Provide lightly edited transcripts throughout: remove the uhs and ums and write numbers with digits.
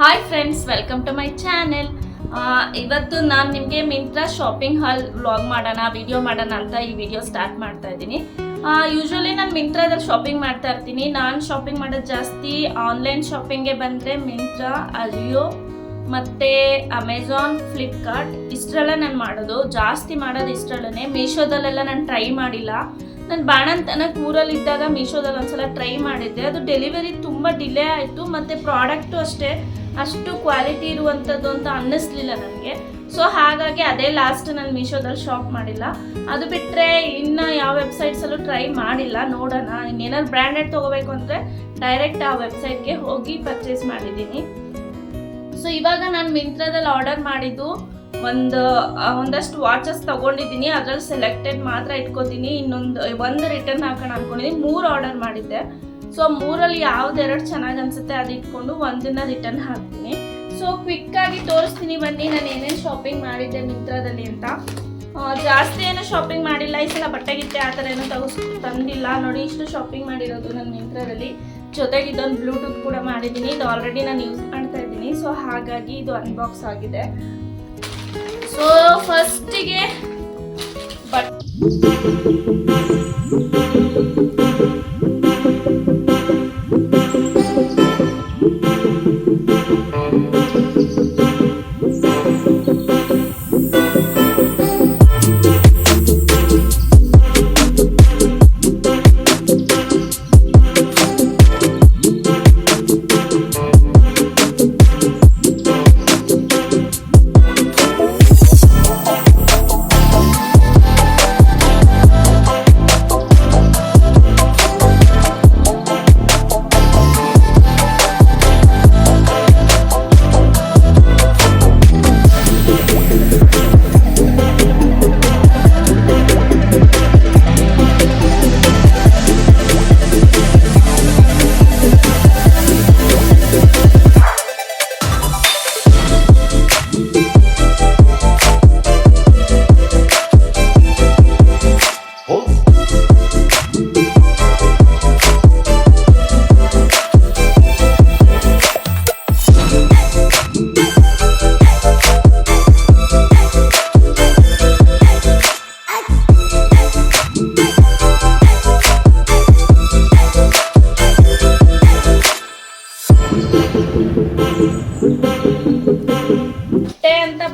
Hi friends, welcome to my channel. ಇವತ್ತು ನಾನು ನಿಮಗೆ ಮಿಂತ್ರಾ ಶಾಪಿಂಗ್ ಹಾಲ್ ವ್ಲಾಗ್ ಮಾಡೋಣ, ವಿಡಿಯೋ ಮಾಡೋಣ ಅಂತ ಈ ವಿಡಿಯೋ ಸ್ಟಾರ್ಟ್ ಮಾಡ್ತಾ ಇದ್ದೀನಿ. ಯೂಶ್ವಲಿ ನಾನು ಮಿಂತ್ರಾದಲ್ಲಿ ಶಾಪಿಂಗ್ ಮಾಡ್ತಾ ಇರ್ತೀನಿ. ನಾನು ಶಾಪಿಂಗ್ ಮಾಡೋದು ಜಾಸ್ತಿ ಆನ್ಲೈನ್ ಶಾಪಿಂಗ್ಗೆ ಬಂದರೆ ಮಿಂತ್ರಾ, ಅಜಿಯೋ ಮತ್ತು ಅಮೆಝಾನ್, ಫ್ಲಿಪ್ಕಾರ್ಟ್ ಇಷ್ಟರಲ್ಲ ನಾನು ಮಾಡೋದು. ಜಾಸ್ತಿ ಮಾಡೋದು ಇಷ್ಟರಲ್ಲೇ. ಮೀಶೋದಲ್ಲೆಲ್ಲ ನಾನು ಟ್ರೈ ಮಾಡಿಲ್ಲ. ನಾನು ಬಾಣಂತನಕ್ಕೆ ಊರಲ್ಲಿದ್ದಾಗ ಮೀಶೋದಲ್ಲಿ ಒಂದ್ಸಲ ಟ್ರೈ ಮಾಡಿದ್ದೆ. ಅದು ಡೆಲಿವರಿ ತುಂಬ ಡಿಲೇ ಆಯಿತು ಮತ್ತು ಪ್ರಾಡಕ್ಟು ಅಷ್ಟೇ ಅಷ್ಟು ಕ್ವಾಲಿಟಿ ಇರುವಂಥದ್ದು ಅಂತ ಅನ್ನಿಸ್ಲಿಲ್ಲ ನನಗೆ. ಸೊ ಹಾಗಾಗಿ ಅದೇ ಲಾಸ್ಟ್ ನಾನು ಮೀಶೋದಲ್ಲಿ ಶಾಪ್ ಮಾಡಿಲ್ಲ. ಅದು ಬಿಟ್ಟರೆ ಇನ್ನು ಯಾವ ವೆಬ್ಸೈಟ್ಸಲ್ಲೂ ಟ್ರೈ ಮಾಡಿಲ್ಲ. ನೋಡೋಣ, ಇನ್ನೇನಾದ್ರು ಬ್ರ್ಯಾಂಡೆಡ್ ತೊಗೋಬೇಕು ಅಂದರೆ ಡೈರೆಕ್ಟ್ ಆ ವೆಬ್ಸೈಟ್ಗೆ ಹೋಗಿ ಪರ್ಚೇಸ್ ಮಾಡಿದ್ದೀನಿ. ಸೊ ಇವಾಗ ನಾನು ಮಿಂತ್ರಾದಲ್ಲಿ ಆರ್ಡರ್ ಮಾಡಿದ್ದು ಒಂದಷ್ಟು ವಾಚಸ್ ತೊಗೊಂಡಿದ್ದೀನಿ. ಅದರಲ್ಲಿ ಸೆಲೆಕ್ಟೆಡ್ ಮಾತ್ರ ಇಟ್ಕೋತೀನಿ. ಒಂದು ರಿಟರ್ನ್ ಹಾಕೋಣ ಅಂದ್ಕೊಂಡಿದ್ದೀನಿ. 3 ಆರ್ಡರ್ ಮಾಡಿದ್ದೆ. ಸೊ 3ರಲ್ಲಿ ಯಾವ್ದೆರಡು ಚೆನ್ನಾಗಿ ಅನಿಸುತ್ತೆ ಅದು ಇಟ್ಕೊಂಡು ಒಂದನ್ನು ರಿಟರ್ನ್ ಹಾಕ್ತೀನಿ. ಸೊ ಕ್ವಿಕ್ಕಾಗಿ ತೋರಿಸ್ತೀನಿ ಬನ್ನಿ ನಾನು ಏನೇನು ಶಾಪಿಂಗ್ ಮಾಡಿದ್ದೆ ಮಿಂತ್ರಾದಲ್ಲಿ ಅಂತ. ಜಾಸ್ತಿ ಏನೂ ಶಾಪಿಂಗ್ ಮಾಡಿಲ್ಲ. ಈ ಸಲ ಬಟ್ಟೆಗಿಟ್ಟೆ ಆ ಥರ ಏನೂ ತಂದಿಲ್ಲ. ನೋಡಿ, ಇಷ್ಟು ಶಾಪಿಂಗ್ ಮಾಡಿರೋದು ನಾನು ಮಿಂತ್ರಾದಲ್ಲಿ. ಜೊತೆಗೆ ಇದೊಂದು ಬ್ಲೂಟೂತ್ ಕೂಡ ಮಾಡಿದ್ದೀನಿ. ಇದು ಆಲ್ರೆಡಿ ನಾನು ಯೂಸ್ ಮಾಡ್ತಾ ಇದ್ದೀನಿ. ಸೊ ಹಾಗಾಗಿ ಇದು ಅನ್ಬಾಕ್ಸ್ ಆಗಿದೆ. ಸೊ ಫಸ್ಟಿಗೆ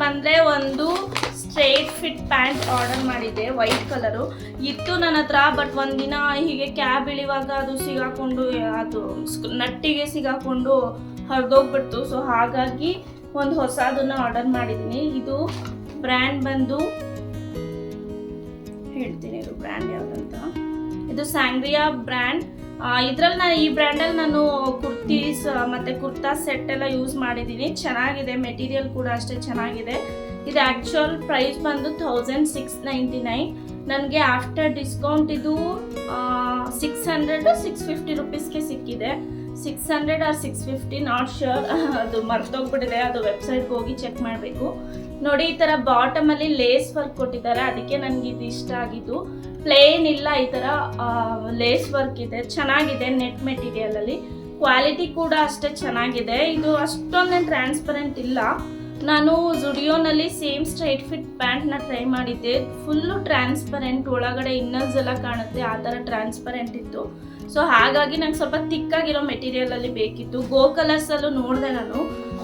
ಬಂದರೆ ಒಂದು ಸ್ಟ್ರೈಟ್ ಫಿಟ್ ಪ್ಯಾಂಟ್ ಆರ್ಡರ್ ಮಾಡಿದ್ದೆ. ವೈಟ್ ಕಲರು ಇತ್ತು ನನ್ನ ಹತ್ರ. ಬಟ್ ಒಂದಿನ ಹೀಗೆ ಕ್ಯಾಬ್ ಇಳಿವಾಗ ಅದು ಸಿಗಾಕೊಂಡು, ಅದು ನಟ್ಟಿಗೆ ಸಿಗಾಕೊಂಡು ಹರಿದೋಗ್ಬಿಡ್ತು. ಸೊ ಹಾಗಾಗಿ ಒಂದು ಹೊಸದನ್ನು ಆರ್ಡರ್ ಮಾಡಿದ್ದೀನಿ. ಇದು ಬ್ರ್ಯಾಂಡ್ ಬಂದು ಹೇಳ್ತೀನಿ, ಇದು ಬ್ರ್ಯಾಂಡ್ ಯಾವುದಂತ. ಇದು ಸ್ಯಾಂಗ್ರಿಯಾ ಬ್ರ್ಯಾಂಡ್. ಇದರಲ್ಲಿ ಈ ಬ್ರ್ಯಾಂಡಲ್ಲಿ ನಾನು ಕುರ್ತೀಸ್ ಮತ್ತು ಕುರ್ತಾ ಸೆಟ್ ಎಲ್ಲ ಯೂಸ್ ಮಾಡಿದ್ದೀನಿ. ಚೆನ್ನಾಗಿದೆ, ಮೆಟೀರಿಯಲ್ ಕೂಡ ಅಷ್ಟೇ ಚೆನ್ನಾಗಿದೆ. ಇದು ಆ್ಯಕ್ಚುಯಲ್ ಪ್ರೈಸ್ ಬಂದು 1699. ನನಗೆ ಆಫ್ಟರ್ ಡಿಸ್ಕೌಂಟ್ ಇದು 600-650 ರುಪೀಸ್ಗೆ ಸಿಕ್ಕಿದೆ. 600 or 650, ನಾಟ್ ಶ್ಯೂರ್. ಅದು ಮರ್ತೋಗ್ಬಿಟ್ಟಿದೆ. ಅದು ವೆಬ್ಸೈಟ್ಗೆ ಹೋಗಿ ಚೆಕ್ ಮಾಡಬೇಕು. ನೋಡಿ, ಈ ಥರ ಬಾಟಮಲ್ಲಿ ಲೇಸ್ ವರ್ಕ್ ಕೊಟ್ಟಿದ್ದಾರೆ. ಅದಕ್ಕೆ ನನಗೆ ಇದು ಇಷ್ಟ ಆಗಿದ್ದು. ಪ್ಲೇನ್ ಇಲ್ಲ, ಈ ಥರ ಲೇಸ್ ವರ್ಕ್ ಇದೆ. ಚೆನ್ನಾಗಿದೆ. ನೆಟ್ ಮೆಟೀರಿಯಲಲ್ಲಿ ಕ್ವಾಲಿಟಿ ಕೂಡ ಅಷ್ಟೇ ಚೆನ್ನಾಗಿದೆ. ಇದು ಅಷ್ಟೊಂದೇನು ಟ್ರಾನ್ಸ್ಪರೆಂಟ್ ಇಲ್ಲ. ನಾನು ಜುಡಿಯೋನಲ್ಲಿ ಸೇಮ್ ಸ್ಟ್ರೈಟ್ ಫಿಟ್ ಪ್ಯಾಂಟ್ನ ಟ್ರೈ ಮಾಡಿದ್ದೆ. ಫುಲ್ಲು ಟ್ರಾನ್ಸ್ಪರೆಂಟ್, ಒಳಗಡೆ ಇನ್ನರ್ಸ್ ಎಲ್ಲ ಕಾಣುತ್ತೆ, ಆ ಥರ ಟ್ರಾನ್ಸ್ಪರೆಂಟ್ ಇತ್ತು. ಸೊ ಹಾಗಾಗಿ ನಂಗೆ ಸ್ವಲ್ಪ ತಿಕ್ಕಾಗಿರೋ ಮೆಟೀರಿಯಲಲ್ಲಿ ಬೇಕಿತ್ತು. ಗೋ ಕಲರ್ಸಲ್ಲೂ ನೋಡಿದೆ ನಾನು.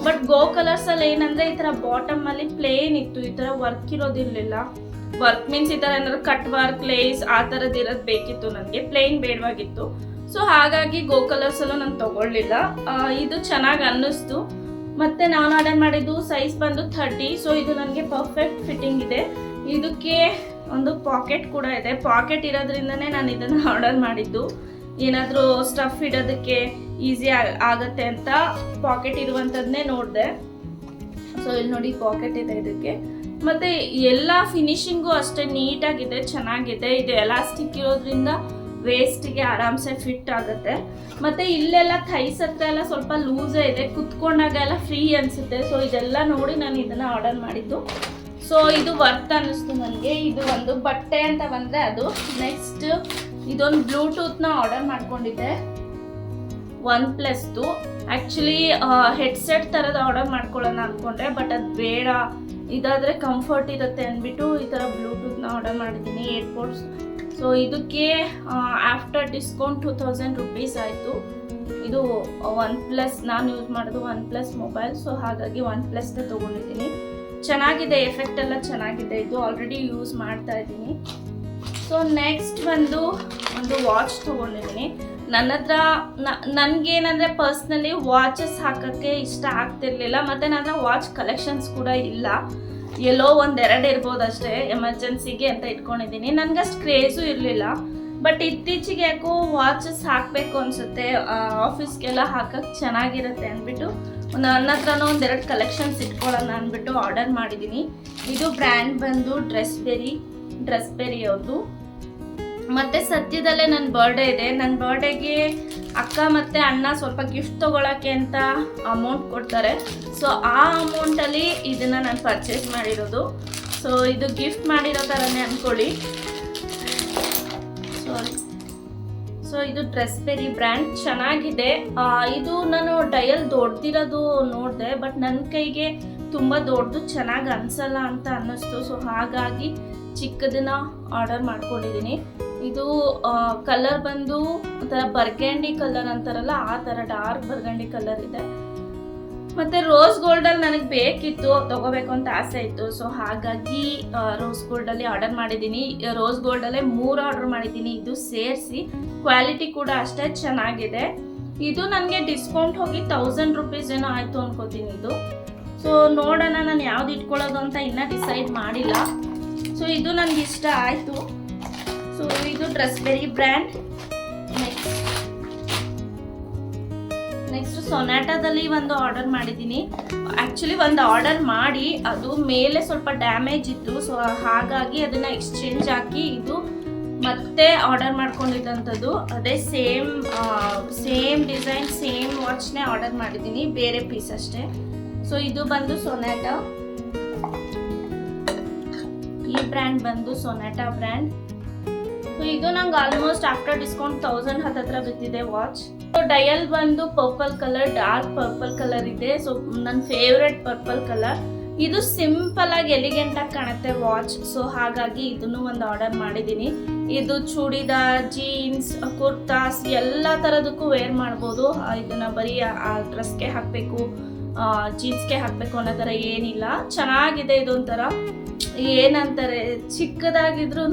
ಬಟ್ ಗೋ ಕಲರ್ಸಲ್ಲಿ ಏನಂದರೆ ಈ ಥರ ಬಾಟಮಲ್ಲಿ ಪ್ಲೇನ್ ಇತ್ತು, ಈ ಥರ ವರ್ಕ್ ಇರೋದಿರಲಿಲ್ಲ. ವರ್ಕ್ ಮೀನ್ಸ್ ಈ ಥರ ಏನಾದ್ರು ಕಟ್ ವರ್ಕ್, ಲೇಸ್ ಆ ಥರದ್ದು ಇರೋದು ಬೇಕಿತ್ತು ನನಗೆ. ಪ್ಲೇನ್ ಬೇಡವಾಗಿತ್ತು. ಸೊ ಹಾಗಾಗಿ ಗೋ ಕಲರ್ಸಲ್ಲೂ ನಾನು ತೊಗೊಳ್ಳಿಲ್ಲ. ಇದು ಚೆನ್ನಾಗಿ ಅನ್ನಿಸ್ತು. ಮತ್ತು ನಾನು ಆರ್ಡರ್ ಮಾಡಿದ್ದು ಸೈಜ್ ಬಂದು 30. ಸೊ ಇದು ನನಗೆ ಪರ್ಫೆಕ್ಟ್ ಫಿಟ್ಟಿಂಗ್ ಇದೆ. ಇದಕ್ಕೆ ಒಂದು ಪಾಕೆಟ್ ಕೂಡ ಇದೆ. ಪಾಕೆಟ್ ಇರೋದ್ರಿಂದನೇ ನಾನು ಇದನ್ನು ಆರ್ಡರ್ ಮಾಡಿದ್ದು. ಏನಾದರೂ ಸ್ಟಫ್ ಇಡೋದಕ್ಕೆ ಈಸಿ ಆಗುತ್ತೆ ಅಂತ ಪಾಕೆಟ್ ಇರುವಂಥದ್ದನ್ನೇ ನೋಡಿದೆ. ಸೊ ಇಲ್ಲಿ ನೋಡಿ, ಪಾಕೆಟ್ ಇದೆ ಇದಕ್ಕೆ. ಮತ್ತು ಎಲ್ಲ ಫಿನಿಶಿಂಗು ಅಷ್ಟೇ ನೀಟಾಗಿದೆ, ಚೆನ್ನಾಗಿದೆ. ಇದು ಎಲಾಸ್ಟಿಕ್ ಇರೋದ್ರಿಂದ ವೇಸ್ಟಿಗೆ ಆರಾಮ್ಸೆ ಫಿಟ್ ಆಗುತ್ತೆ. ಮತ್ತು ಇಲ್ಲೆಲ್ಲ ಥೈಸ್ ಹತ್ರ ಎಲ್ಲ ಸ್ವಲ್ಪ ಲೂಸೇ ಇದೆ, ಕುತ್ಕೊಂಡಾಗ ಎಲ್ಲ ಫ್ರೀ ಅನಿಸುತ್ತೆ. ಸೊ ಇದೆಲ್ಲ ನೋಡಿ ನಾನು ಇದನ್ನು ಆರ್ಡರ್ ಮಾಡಿದ್ದು. ಸೊ ಇದು ವರ್ತ್ ಅನ್ನಿಸ್ತು ನನಗೆ. ಇದು ಒಂದು ಬಟ್ಟೆ ಅಂತ ಬಂದರೆ ಅದು. ನೆಕ್ಸ್ಟ್ ಇದೊಂದು ಬ್ಲೂಟೂತ್ನ ಆರ್ಡರ್ ಮಾಡ್ಕೊಂಡಿದ್ದೆ. OnePlusದು. ಆ್ಯಕ್ಚುಲಿ ಹೆಡ್ಸೆಟ್ ಥರದ ಆರ್ಡರ್ ಮಾಡ್ಕೊಳ್ಳೋಣ ಅಂದ್ಕೊಂಡೆ, ಬಟ್ ಅದು ಬೇಡ, ಇದಾದರೆ ಕಂಫರ್ಟ್ ಇರುತ್ತೆ ಅಂದ್ಬಿಟ್ಟು ಈ ಥರ ಬ್ಲೂಟೂತ್ನ ಆರ್ಡರ್ ಮಾಡಿದ್ದೀನಿ, ಏರ್ಪೋರ್ಟ್ಸ್. ಸೊ ಇದಕ್ಕೆ ಆಫ್ಟರ್ ಡಿಸ್ಕೌಂಟ್ 2000 ರುಪೀಸ್ ಆಯಿತು. ಇದು OnePlus, ನಾನು ಯೂಸ್ ಮಾಡೋದು OnePlus ಮೊಬೈಲ್, ಸೊ ಹಾಗಾಗಿ OnePlusನೇ ತೊಗೊಂಡಿದ್ದೀನಿ. ಚೆನ್ನಾಗಿದೆ, ಎಫೆಕ್ಟ್ ಎಲ್ಲ ಚೆನ್ನಾಗಿದೆ, ಇದು ಆಲ್ರೆಡಿ ಯೂಸ್ ಮಾಡ್ತಾ ಇದ್ದೀನಿ. ಸೊ ನೆಕ್ಸ್ಟ್ ಒಂದು ವಾಚ್ ತೊಗೊಂಡಿದ್ದೀನಿ. ನನ್ನ ಹತ್ರ ನನಗೇನಂದರೆ ಪರ್ಸ್ನಲಿ ವಾಚಸ್ ಹಾಕೋಕ್ಕೆ ಇಷ್ಟ ಆಗ್ತಿರ್ಲಿಲ್ಲ, ಮತ್ತು ನನ್ನ ಹತ್ರ ವಾಚ್ ಕಲೆಕ್ಷನ್ಸ್ ಕೂಡ ಇಲ್ಲ, ಎಲ್ಲೋ ಒಂದೆರಡು ಇರ್ಬೋದು ಅಷ್ಟೇ, ಎಮರ್ಜೆನ್ಸಿಗೆ ಅಂತ ಇಟ್ಕೊಂಡಿದ್ದೀನಿ. ನನಗಷ್ಟು ಕ್ರೇಜು ಇರಲಿಲ್ಲ, ಬಟ್ ಇತ್ತೀಚೆಗೆ ಯಾಕೋ ವಾಚಸ್ ಹಾಕಬೇಕು ಅನಿಸುತ್ತೆ, ಆಫೀಸ್ಗೆಲ್ಲ ಹಾಕೋಕ್ಕೆ ಚೆನ್ನಾಗಿರುತ್ತೆ ಅಂದ್ಬಿಟ್ಟು ನನ್ನ ಹತ್ರನೂ ಒಂದೆರಡು ಕಲೆಕ್ಷನ್ಸ್ ಇಟ್ಕೊಳ್ಳೋಣ ಅಂದ್ಬಿಟ್ಟು ಆರ್ಡರ್ ಮಾಡಿದ್ದೀನಿ. ಇದು ಬ್ರ್ಯಾಂಡ್ ಬಂದು ಡ್ರೆಸ್ಬೆರಿ ಅವ್ರದ್ದು. ಮತ್ತು ಸದ್ಯದಲ್ಲೇ ನನ್ನ ಬರ್ಡೇ ಇದೆ. ನನ್ನ ಬರ್ಡೇಗೆ ಅಕ್ಕ ಮತ್ತು ಅಣ್ಣ ಸ್ವಲ್ಪ ಗಿಫ್ಟ್ ತೊಗೊಳಕ್ಕೆ ಅಂತ ಅಮೌಂಟ್ ಕೊಡ್ತಾರೆ. ಸೊ ಆ ಅಮೌಂಟಲ್ಲಿ ಇದನ್ನು ನಾನು ಪರ್ಚೇಸ್ ಮಾಡಿರೋದು. ಸೊ ಇದು ಗಿಫ್ಟ್ ಮಾಡಿರೋ ಥರನೇ ಅಂದ್ಕೊಳ್ಳಿ. ಸೊ ಇದು ಡ್ರೆಸ್ಬೆರಿ ಬ್ರ್ಯಾಂಡ್, ಚೆನ್ನಾಗಿದೆ. ಇದು ನಾನು ಡಯಲ್ ದೊಡ್ಡದಿರೋದು ನೋಡಿದೆ, ಬಟ್ ನನ್ನ ಕೈಗೆ ತುಂಬ ದೊಡ್ಡದು ಚೆನ್ನಾಗಿ ಅನಿಸಲ್ಲ ಅಂತ ಅನ್ನಿಸ್ತು. ಸೊ ಹಾಗಾಗಿ ಚಿಕ್ಕದನ್ನ ಆರ್ಡರ್ ಮಾಡ್ಕೊಂಡಿದ್ದೀನಿ. ಇದು ಕಲರ್ ಬಂದು ಒಂಥರ ಬರ್ಗಂಡಿ ಕಲರ್ ಅಂತಾರಲ್ಲ, ಆ ಥರ ಡಾರ್ಕ್ ಬರ್ಗಂಡಿ ಕಲರ್ ಇದೆ. ಮತ್ತು ರೋಸ್ ಗೋಲ್ಡಲ್ಲಿ ನನಗೆ ಬೇಕಿತ್ತು, ತೊಗೋಬೇಕು ಅಂತ ಆಸೆ ಇತ್ತು. ಸೊ ಹಾಗಾಗಿ ರೋಸ್ ಗೋಲ್ಡಲ್ಲಿ ಆರ್ಡರ್ ಮಾಡಿದ್ದೀನಿ. ರೋಸ್ ಗೋಲ್ಡಲ್ಲೇ 3 ಆರ್ಡರ್ ಮಾಡಿದ್ದೀನಿ, ಇದು ಸೇರಿಸಿ. ಕ್ವಾಲಿಟಿ ಕೂಡ ಅಷ್ಟೇ ಚೆನ್ನಾಗಿದೆ. ಇದು ನನಗೆ ಡಿಸ್ಕೌಂಟ್ ಹೋಗಿ 1000 ರುಪೀಸ್ ಏನೋ ಆಯಿತು ಅನ್ಕೋತೀನಿ ಇದು. ಸೊ ನೋಡೋಣ ನಾನು ಯಾವ್ದು ಇಟ್ಕೊಳ್ಳೋದು ಅಂತ ಇನ್ನೂ ಡಿಸೈಡ್ ಮಾಡಿಲ್ಲ. ಸೊ ಇದು ನನಗೆ ಇಷ್ಟ ಆಯಿತು. ಸೊ ಇದು ಡ್ರೆಸ್ಬೆರಿ ಬ್ರ್ಯಾಂಡ್. ನೆಕ್ಸ್ಟ್ ಸೊನಾಟಾದಲ್ಲಿ ಒಂದು ಆರ್ಡರ್ ಮಾಡಿದ್ದೀನಿ. ಆ್ಯಕ್ಚುಲಿ ಒಂದು ಆರ್ಡರ್ ಮಾಡಿ ಅದು ಮೇಲೆ ಸ್ವಲ್ಪ ಡ್ಯಾಮೇಜ್ ಇತ್ತು. ಸೊ ಹಾಗಾಗಿ ಅದನ್ನು ಎಕ್ಸ್ಚೇಂಜ್ ಹಾಕಿ ಇದು ಮತ್ತೆ ಆರ್ಡರ್ ಮಾಡ್ಕೊಂಡಿದ್ದಂಥದ್ದು. ಅದೇ ಸೇಮ್ ಡಿಸೈನ್ ಸೇಮ್ ವಾಚ್ನೇ ಆರ್ಡರ್ ಮಾಡಿದ್ದೀನಿ, ಬೇರೆ ಪೀಸ್ ಅಷ್ಟೇ. ಸೊ ಇದು ಬಂದು ಸೊನಾಟಾ, ಈ ಬ್ರ್ಯಾಂಡ್ ಬಂದು ಸೊನಾಟಾ ಬ್ರ್ಯಾಂಡ್. ಸೊ ಇದು ನಂಗೆ ಆಲ್ಮೋಸ್ಟ್ ಆಫ್ಟರ್ ಡಿಸ್ಕೌಂಟ್ 1000 ಹತ್ತತ್ರ ಬಿದ್ದಿದೆ ವಾಚ್. ಸೊ ಡಯಲ್ ಬಂದು purple colour, dark purple colour ಇದೆ. ಸೊ ನನ್ನ ಫೇವ್ರೆಟ್ ಪರ್ಪಲ್ ಕಲರ್. ಇದು ಸಿಂಪಲ್ ಆಗಿ ಎಲಿಗೆಂಟ್ ಆಗಿ ಕಾಣುತ್ತೆ ವಾಚ್. ಸೊ ಹಾಗಾಗಿ ಇದನ್ನು ಒಂದು ಆರ್ಡರ್ ಮಾಡಿದ್ದೀನಿ. ಇದು ಚೂಡಿದಾರ್, ಜೀನ್ಸ್, ಕುರ್ತಾಸ್ ಎಲ್ಲ ಥರದಕ್ಕೂ ವೇರ್ ಮಾಡ್ಬೋದು. ಇದನ್ನು ಬರೀ ಆ ಡ್ರೆಸ್ಗೆ ಹಾಕಬೇಕು, ಜೀನ್ಸ್ಗೆ ಹಾಕಬೇಕು ಅನ್ನೋ ಥರ ಏನಿಲ್ಲ. ಚೆನ್ನಾಗಿದೆ. ಇದೊಂಥರ ಏನಂತಾರೆ, ಚಿಕ್ಕದಾಗಿದ್ರೂ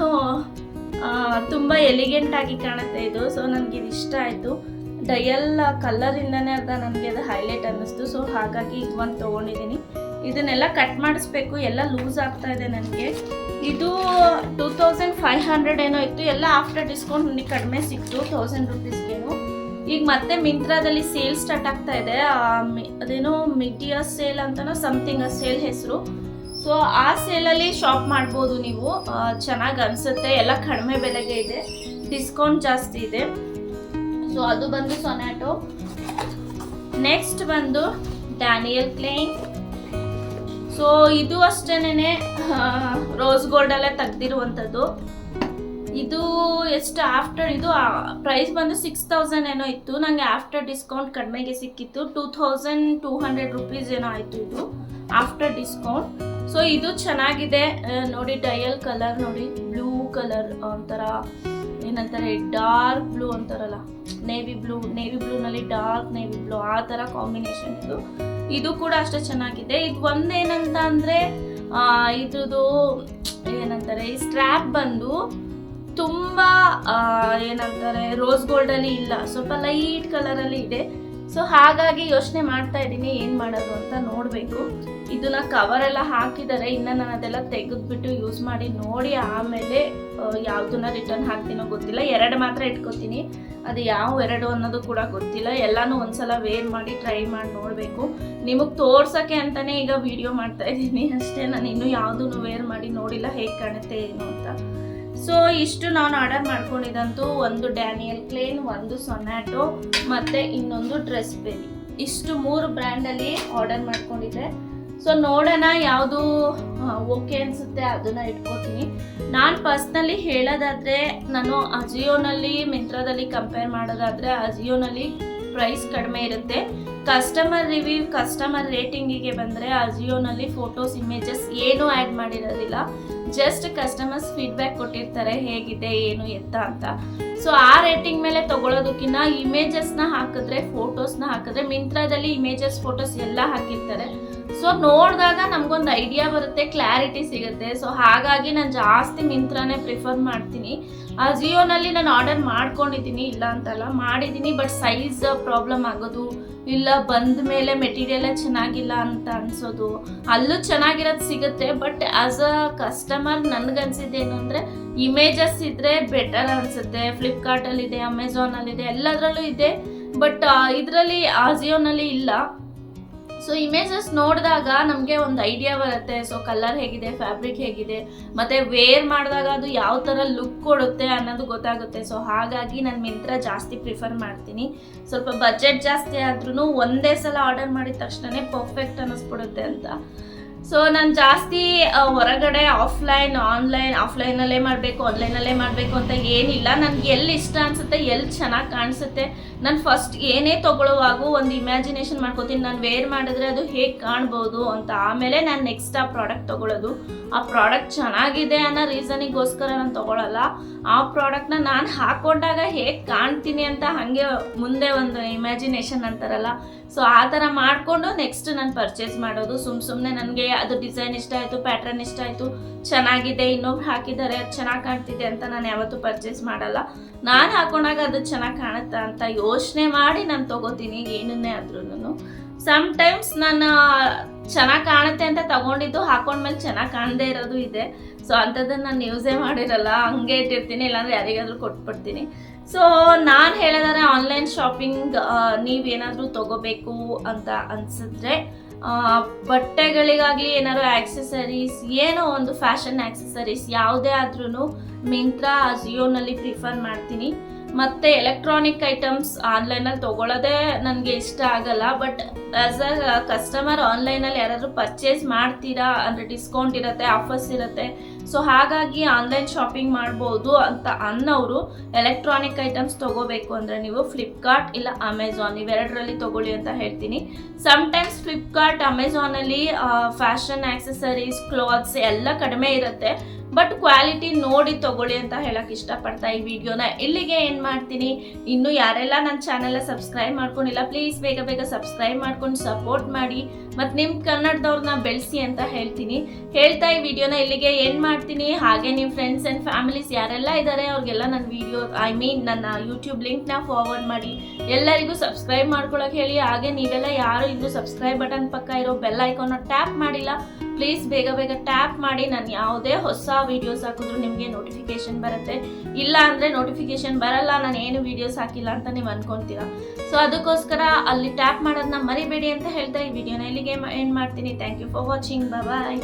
ತುಂಬ ಎಲಿಗೆಂಟಾಗಿ ಕಾಣುತ್ತೆ ಇದು. ಸೊ ನನಗಿದು ಇಷ್ಟ ಆಯಿತು. ಡಯಲ್ ಕಲರಿಂದನೇ ಅರ್ಧ ನನಗೆ ಅದು ಹೈಲೈಟ್ ಅನ್ನಿಸ್ತು. ಸೊ ಹಾಗಾಗಿ ಇದು ಒಂದು ತೊಗೊಂಡಿದ್ದೀನಿ. ಇದನ್ನೆಲ್ಲ ಕಟ್ ಮಾಡಿಸ್ಬೇಕು, ಎಲ್ಲ ಲೂಸ್ ಆಗ್ತಾ ಇದೆ ನನಗೆ. ಇದು 2500 ಏನೋ ಇತ್ತು, ಎಲ್ಲ ಆಫ್ಟರ್ ಡಿಸ್ಕೌಂಟ್ ನನಗೆ ಕಡಿಮೆ ಸಿಕ್ತು, 1000 ರುಪೀಸ್ಗೇನು. ಈಗ ಮತ್ತೆ ಮಿಂತ್ರಾದಲ್ಲಿ ಸೇಲ್ ಸ್ಟಾರ್ಟ್ ಆಗ್ತಾ ಇದೆ, ಅದೇನೋ ಮಿಡಿಯಾ ಸೇಲ್ ಅಂತನೋ ಸಮಥಿಂಗ್ ಆ ಸೇಲ್ ಹೆಸರು. ಸೊ ಆ ಸೇಲಲ್ಲಿ ಶಾಪ್ ಮಾಡ್ಬೋದು ನೀವು, ಚೆನ್ನಾಗಿ ಅನಿಸುತ್ತೆ. ಎಲ್ಲ ಕಡಿಮೆ ಬೆಲೆಗೆ ಇದೆ, ಡಿಸ್ಕೌಂಟ್ ಜಾಸ್ತಿ ಇದೆ. ಸೊ ಅದು ಬಂದು ಸೊನಾಟೋ. ನೆಕ್ಸ್ಟ್ ಬಂದು ಡ್ಯಾನಿಯಲ್ ಕ್ಲೇನ್. ಸೊ ಇದು ಅಷ್ಟೇನೆ ರೋಸ್ ಗೋಲ್ಡಲ್ಲೇ ತೆಗ್ದಿರುವಂಥದ್ದು. ಇದು ಎಷ್ಟು ಆಫ್ಟರ್, ಇದು ಪ್ರೈಸ್ ಬಂದು 6000 ಏನೋ ಇತ್ತು, ನನಗೆ ಆಫ್ಟರ್ ಡಿಸ್ಕೌಂಟ್ ಕಡಿಮೆಗೆ ಸಿಕ್ಕಿತ್ತು. 2200 ರುಪೀಸ್ ಏನೋ ಆಯಿತು ಇದು ಆಫ್ಟರ್ ಡಿಸ್ಕೌಂಟ್. ಸೊ ಇದು ಚೆನ್ನಾಗಿದೆ ನೋಡಿ. ಡಯಲ್ ಕಲರ್ ನೋಡಿ, ಬ್ಲೂ ಕಲರ್ ಒಂಥರ ಏನಂತಾರೆ, ಡಾರ್ಕ್ ಬ್ಲೂ ಅಂತಾರಲ್ಲ, ನೇವಿ ಬ್ಲೂನಲ್ಲಿ ಡಾರ್ಕ್ ನೇವಿ ಬ್ಲೂ, ಆ ಥರ ಕಾಂಬಿನೇಷನ್ ಇದು. ಇದು ಕೂಡ ಅಷ್ಟೇ ಚೆನ್ನಾಗಿದೆ. ಇದು ಒಂದೇನಂತ ಅಂದರೆ ಇದ್ರದ್ದು ಏನಂತಾರೆ, ಈ ಸ್ಟ್ರ್ಯಾಪ್ ಬಂದು ತುಂಬ ಏನಂತಾರೆ ರೋಸ್ ಗೋಲ್ಡಲ್ಲಿ ಇಲ್ಲ, ಸ್ವಲ್ಪ ಲೈಟ್ ಕಲರಲ್ಲಿ ಇದೆ. ಸೊ ಹಾಗಾಗಿ ಯೋಚನೆ ಮಾಡ್ತಾ ಇದ್ದೀನಿ ಏನು ಮಾಡೋದು ಅಂತ ನೋಡಬೇಕು. ಇದನ್ನ ಕವರೆಲ್ಲ ಹಾಕಿದ್ದಾರೆ, ಇನ್ನು ನಾನು ಅದೆಲ್ಲ ತೆಗೆದ್ಬಿಟ್ಟು ಯೂಸ್ ಮಾಡಿ ನೋಡಿ ಆಮೇಲೆ ಯಾವುದನ್ನ ರಿಟರ್ನ್ ಹಾಕ್ತೀನೋ ಗೊತ್ತಿಲ್ಲ. 2 ಮಾತ್ರ ಇಟ್ಕೋತೀನಿ, ಅದು ಯಾವ 2 ಅನ್ನೋದು ಕೂಡ ಗೊತ್ತಿಲ್ಲ. ಎಲ್ಲನೂ ಒಂದ್ಸಲ ವೇರ್ ಮಾಡಿ ಟ್ರೈ ಮಾಡಿ ನೋಡಬೇಕು. ನಿಮಗೆ ತೋರ್ಸೋಕ್ಕೆ ಅಂತಲೇ ಈಗ ವಿಡಿಯೋ ಮಾಡ್ತಾ ಇದ್ದೀನಿ ಅಷ್ಟೇ. ನಾನು ಇನ್ನೂ ಯಾವುದೂ ವೇರ್ ಮಾಡಿ ನೋಡಿಲ್ಲ ಹೇಗೆ ಕಾಣುತ್ತೆ ಏನು ಅಂತ. ಸೊ ಇಷ್ಟು ನಾನು ಆರ್ಡರ್ ಮಾಡ್ಕೊಂಡಿದ್ದಂತೂ ಒಂದು ಡ್ಯಾನಿಯಲ್ ಕ್ಲೇನ್, ಒಂದು ಸೊನಾಟೋ ಮತ್ತು ಇನ್ನೊಂದು ಡ್ರೆಸ್ಬೆರಿ. ಇಷ್ಟು 3 ಬ್ರ್ಯಾಂಡಲ್ಲಿ ಆರ್ಡರ್ ಮಾಡ್ಕೊಂಡಿದ್ದೆ. ಸೊ ನೋಡೋಣ ಯಾವುದು ಓಕೆ ಅನಿಸುತ್ತೆ ಅದನ್ನು ಇಟ್ಕೋತೀನಿ. ನಾನು ಪರ್ಸ್ನಲಿ ಹೇಳೋದಾದರೆ, ನಾನು ಅಜಿಯೋನಲ್ಲಿ ಮಿಂತ್ರಾದಲ್ಲಿ ಕಂಪೇರ್ ಮಾಡೋದಾದರೆ ಅಜಿಯೋನಲ್ಲಿ ಪ್ರೈಸ್ ಕಡಿಮೆ ಇರುತ್ತೆ. ಕಸ್ಟಮರ್ ರಿವ್ಯೂ, ಕಸ್ಟಮರ್ ರೇಟಿಂಗಿಗೆ ಬಂದರೆ ಅಜಿಯೋನಲ್ಲಿ ಫೋಟೋಸ್, ಇಮೇಜಸ್ ಏನೂ ಆ್ಯಡ್ ಮಾಡಿರೋದಿಲ್ಲ. ಜಸ್ಟ್ ಕಸ್ಟಮರ್ಸ್ ಫೀಡ್ಬ್ಯಾಕ್ ಕೊಟ್ಟಿರ್ತಾರೆ ಹೇಗಿದೆ ಏನು ಎತ್ತ ಅಂತ. ಸೊ ಆ ರೇಟಿಂಗ್ ಮೇಲೆ ತೊಗೊಳೋದಕ್ಕಿಂತ ಇಮೇಜಸ್ನ ಹಾಕಿದ್ರೆ, ಫೋಟೋಸ್ನ ಹಾಕಿದ್ರೆ, ಮಿಂತ್ರಾದಲ್ಲಿ ಇಮೇಜಸ್ ಫೋಟೋಸ್ ಎಲ್ಲ ಹಾಕಿರ್ತಾರೆ. ಸೊ ನೋಡಿದಾಗ ನಮಗೊಂದು ಐಡಿಯಾ ಬರುತ್ತೆ, ಕ್ಲಾರಿಟಿ ಸಿಗುತ್ತೆ. ಸೊ ಹಾಗಾಗಿ ನಾನು ಜಾಸ್ತಿ ಮಿಂತ್ರಾನೇ ಪ್ರಿಫರ್ ಮಾಡ್ತೀನಿ. ಅಜಿಯೋನಲ್ಲಿ ನಾನು ಆರ್ಡರ್ ಮಾಡ್ಕೊಂಡಿದ್ದೀನಿ, ಇಲ್ಲ ಅಂತಲ್ಲ, ಮಾಡಿದ್ದೀನಿ. ಬಟ್ ಸೈಜ್ ಪ್ರಾಬ್ಲಮ್ ಆಗೋದು, ಇಲ್ಲ ಬಂದ ಮೇಲೆ ಮೆಟೀರಿಯಲೇ ಚೆನ್ನಾಗಿಲ್ಲ ಅಂತ ಅನ್ಸೋದು. ಅಲ್ಲೂ ಚೆನ್ನಾಗಿರೋದು ಸಿಗುತ್ತೆ. ಬಟ್ ಆಸ್ ಅ ಕಸ್ಟಮರ್ ನನಗನ್ಸಿದ್ದೇನು ಅಂದರೆ ಇಮೇಜಸ್ ಇದ್ದರೆ ಬೆಟರ್ ಅನಿಸುತ್ತೆ. ಫ್ಲಿಪ್ಕಾರ್ಟಲ್ಲಿದೆ, ಅಮೆಝಾನಲ್ಲಿದೆ, ಎಲ್ಲದರಲ್ಲೂ ಇದೆ. ಬಟ್ ಇದರಲ್ಲಿ ಅಜಿಯೋನಲ್ಲಿ ಇಲ್ಲ. ಸೊ ಇಮೇಜಸ್ ನೋಡಿದಾಗ ನಮಗೆ ಒಂದು ಐಡಿಯಾ ಬರುತ್ತೆ. ಸೊ ಕಲರ್ ಹೇಗಿದೆ, ಫ್ಯಾಬ್ರಿಕ್ ಹೇಗಿದೆ, ಮತ್ತು ವೇರ್ ಮಾಡಿದಾಗ ಅದು ಯಾವ ಥರ ಲುಕ್ ಕೊಡುತ್ತೆ ಅನ್ನೋದು ಗೊತ್ತಾಗುತ್ತೆ. ಸೊ ಹಾಗಾಗಿ ನಾನು ಮಿಂತ್ರಾ ಜಾಸ್ತಿ ಪ್ರಿಫರ್ ಮಾಡ್ತೀನಿ. ಸ್ವಲ್ಪ ಬಜೆಟ್ ಜಾಸ್ತಿ ಆದ್ರೂ ಒಂದೇ ಸಲ ಆರ್ಡರ್ ಮಾಡಿದ ತಕ್ಷಣ ಪರ್ಫೆಕ್ಟ್ ಅನ್ನಿಸ್ಬಿಡುತ್ತೆ ಅಂತ. ಸೊ ನಾನು ಜಾಸ್ತಿ ಹೊರಗಡೆ ಆಫ್ಲೈನಲ್ಲೇ ಮಾಡಬೇಕು, ಆನ್ಲೈನಲ್ಲೇ ಮಾಡಬೇಕು ಅಂತ ಏನಿಲ್ಲ. ನನಗೆ ಎಲ್ಲಿ ಇಷ್ಟ ಅನಿಸುತ್ತೆ, ಎಲ್ಲಿ ಚೆನ್ನಾಗಿ ಕಾಣಿಸುತ್ತೆ, ನಾನು ಫಸ್ಟ್ ಏನೇ ತೊಗೊಳ್ಳುವಾಗೂ ಒಂದು ಇಮ್ಯಾಜಿನೇಷನ್ ಮಾಡ್ಕೋತೀನಿ. ನಾನು ವೇರ್ ಮಾಡಿದ್ರೆ ಅದು ಹೇಗೆ ಕಾಣ್ಬೋದು ಅಂತ. ಆಮೇಲೆ ನಾನು ನೆಕ್ಸ್ಟ್ ಆ ಪ್ರಾಡಕ್ಟ್ ತೊಗೊಳ್ಳೋದು. ಆ ಪ್ರಾಡಕ್ಟ್ ಚೆನ್ನಾಗಿದೆ ಅನ್ನೋ ರೀಸನಿಗೋಸ್ಕರ ನಾನು ತೊಗೊಳ್ಳಲ್ಲ. ಆ ಪ್ರಾಡಕ್ಟ್ನ ನಾನು ಹಾಕ್ಕೊಂಡಾಗ ಹೇಗೆ ಕಾಣ್ತೀನಿ ಅಂತ ಹಾಗೆ ಮುಂದೆ ಒಂದು ಇಮ್ಯಾಜಿನೇಷನ್ ಅಂತಾರಲ್ಲ, ಸೊ ಆ ಥರ ಮಾಡಿಕೊಂಡು ನೆಕ್ಸ್ಟ್ ನಾನು ಪರ್ಚೇಸ್ ಮಾಡೋದು. ಸುಮ್ಮನೆ ನನಗೆ ಅದು ಡಿಸೈನ್ ಇಷ್ಟ ಆಯಿತು, ಪ್ಯಾಟ್ರನ್ ಇಷ್ಟ ಆಯಿತು, ಚೆನ್ನಾಗಿದೆ, ಇನ್ನೊಬ್ರು ಹಾಕಿದ್ದಾರೆ, ಅದು ಚೆನ್ನಾಗಿ ಕಾಣ್ತಿದೆ ಅಂತ ನಾನು ಯಾವತ್ತೂ ಪರ್ಚೇಸ್ ಮಾಡಲ್ಲ. ನಾನು ಹಾಕೊಂಡಾಗ ಅದು ಚೆನ್ನಾಗಿ ಕಾಣುತ್ತಾ ಅಂತ ಯೋಚನೆ ಮಾಡಿ ನಾನು ತೊಗೋತೀನಿ ಏನನ್ನೇ ಆದ್ರೂ. ಸಮ್ಟೈಮ್ಸ್ ನಾನು ಚೆನ್ನಾಗಿ ಕಾಣುತ್ತೆ ಅಂತ ತೊಗೊಂಡಿದ್ದು ಹಾಕೊಂಡ್ಮೇಲೆ ಚೆನ್ನಾಗಿ ಕಾಣದೇ ಇರೋದು ಇದೆ. ಸೊ ಅಂಥದ್ದನ್ನು ನಾನು ಯೂಸೇ ಮಾಡಿರಲ್ಲ, ಹಂಗೆ ಇಟ್ಟಿರ್ತೀನಿ, ಇಲ್ಲಾಂದರೆ ಯಾರಿಗಾದ್ರೂ ಕೊಟ್ಬಿಡ್ತೀನಿ. ಸೊ ನಾನು ಹೇಳಿದರೆ ಆನ್ಲೈನ್ ಶಾಪಿಂಗ್ ನೀವೇನಾದರೂ ತೊಗೋಬೇಕು ಅಂತ ಅನಿಸಿದ್ರೆ, ಬಟ್ಟೆಗಳಿಗಾಗಲಿ ಏನಾದ್ರು ಆಕ್ಸೆಸರೀಸ್, ಏನೋ ಒಂದು ಫ್ಯಾಷನ್ ಆಕ್ಸೆಸರೀಸ್ ಯಾವುದೇ ಆದ್ರೂ ಮಿಂತ್ರಾ, ಅಜಿಯೋನಲ್ಲಿ ಪ್ರಿಫರ್ ಮಾಡ್ತೀನಿ. ಮತ್ತು ಎಲೆಕ್ಟ್ರಾನಿಕ್ ಐಟಮ್ಸ್ ಆನ್ಲೈನಲ್ಲಿ ತೊಗೊಳ್ಳೋದೇ ನನಗೆ ಇಷ್ಟ ಆಗಲ್ಲ. ಬಟ್ ಆ್ಯಸ್ ಅ ಕಸ್ಟಮರ್ ಆನ್ಲೈನಲ್ಲಿ ಯಾರಾದರೂ ಪರ್ಚೇಸ್ ಮಾಡ್ತೀರಾ ಅಂದರೆ ಡಿಸ್ಕೌಂಟ್ ಇರುತ್ತೆ, ಆಫರ್ಸ್ ಇರುತ್ತೆ. ಸೊ ಹಾಗಾಗಿ ಆನ್ಲೈನ್ ಶಾಪಿಂಗ್ ಮಾಡ್ಬೋದು ಅಂತ ಅನ್ನೋರು ಎಲೆಕ್ಟ್ರಾನಿಕ್ ಐಟಮ್ಸ್ ತೊಗೋಬೇಕು ಅಂದರೆ ನೀವು ಫ್ಲಿಪ್ಕಾರ್ಟ್ ಇಲ್ಲ ಅಮೆಝಾನ್ ಇವೆರಡರಲ್ಲಿ ತೊಗೊಳ್ಳಿ ಅಂತ ಹೇಳ್ತೀನಿ. ಸಮ್ಟೈಮ್ಸ್ ಫ್ಲಿಪ್ಕಾರ್ಟ್, ಅಮೆಝಾನಲ್ಲಿ ಫ್ಯಾಷನ್ ಆಕ್ಸೆಸರೀಸ್, ಕ್ಲಾತ್ಸ್ ಎಲ್ಲ ಕಡಿಮೆ ಇರುತ್ತೆ. ಬಟ್ ಕ್ವಾಲಿಟಿ ನೋಡಿ ತೊಗೊಳ್ಳಿ ಅಂತ ಹೇಳಕ್ಕೆ ಇಷ್ಟಪಡ್ತಾ ಈ ವಿಡಿಯೋನ ಇಲ್ಲಿಗೆ ಏನು ಮಾಡ್ತೀನಿ. ಇನ್ನು ಯಾರೆಲ್ಲ ನನ್ನ ಚಾನೆಲ್ ಸಬ್ಸ್ಕ್ರೈಬ್ ಮಾಡ್ಕೊಂಡಿಲ್ಲ, ಪ್ಲೀಸ್ ಬೇಗ ಬೇಗ ಸಬ್ಸ್ಕ್ರೈಬ್ ಮಾಡ್ಕೊಂಡು ಸಪೋರ್ಟ್ ಮಾಡಿ ಮತ್ತು ನಿಮ್ಮ ಕನ್ನಡದವ್ರನ್ನ ಬೆಳೆಸಿ ಅಂತ ಹೇಳ್ತಾ ಈ ವಿಡಿಯೋನ ಇಲ್ಲಿಗೆ ಏನು ಮಾಡ್ತೀನಿ. ಹಾಗೆ ನಿಮ್ಮ ಫ್ರೆಂಡ್ಸ್ ಆ್ಯಂಡ್ ಫ್ಯಾಮಿಲೀಸ್ ಯಾರೆಲ್ಲ ಇದ್ದಾರೆ ಅವ್ರಿಗೆಲ್ಲ ನನ್ನ ವಿಡಿಯೋ ನನ್ನ ಯೂಟ್ಯೂಬ್ ಲಿಂಕ್ನ ಫಾರ್ವರ್ಡ್ ಮಾಡಿ, ಎಲ್ಲರಿಗೂ ಸಬ್ಸ್ಕ್ರೈಬ್ ಮಾಡ್ಕೊಳಕ್ಕೆ ಹೇಳಿ. ಹಾಗೆ ನೀವೆಲ್ಲ ಯಾರು ಇನ್ನೂ ಸಬ್ಸ್ಕ್ರೈಬ್ ಬಟನ್ ಪಕ್ಕ ಇರೋ ಬೆಲ್ ಐಕಾನ್ನ ಟ್ಯಾಪ್ ಮಾಡಿಲ್ಲ, ಪ್ಲೀಸ್ ಬೇಗ ಬೇಗ ಟ್ಯಾಪ್ ಮಾಡಿ. ನಾನು ಯಾವುದೇ ಹೊಸ ವಿಡಿಯೋಸ್ ಹಾಕಿದ್ರು ನಿಮಗೆ ನೋಟಿಫಿಕೇಶನ್ ಬರುತ್ತೆ. ಇಲ್ಲ ಅಂದರೆ ನೋಟಿಫಿಕೇಶನ್ ಬರಲ್ಲ, ನಾನು ಏನು ವಿಡಿಯೋಸ್ ಹಾಕಿಲ್ಲ ಅಂತ ನೀವು ಅನ್ಕೊತೀರಾ. ಸೊ ಅದಕ್ಕೋಸ್ಕರ ಅಲ್ಲಿ ಟ್ಯಾಪ್ ಮಾಡೋದನ್ನ ಮರಿಬೇಡಿ ಅಂತ ಹೇಳ್ತಾ ಈ ವಿಡಿಯೋನ ಇಲ್ಲಿಗೆ ಏನು ಮಾಡ್ತೀನಿ. Thank you for watching. Bye.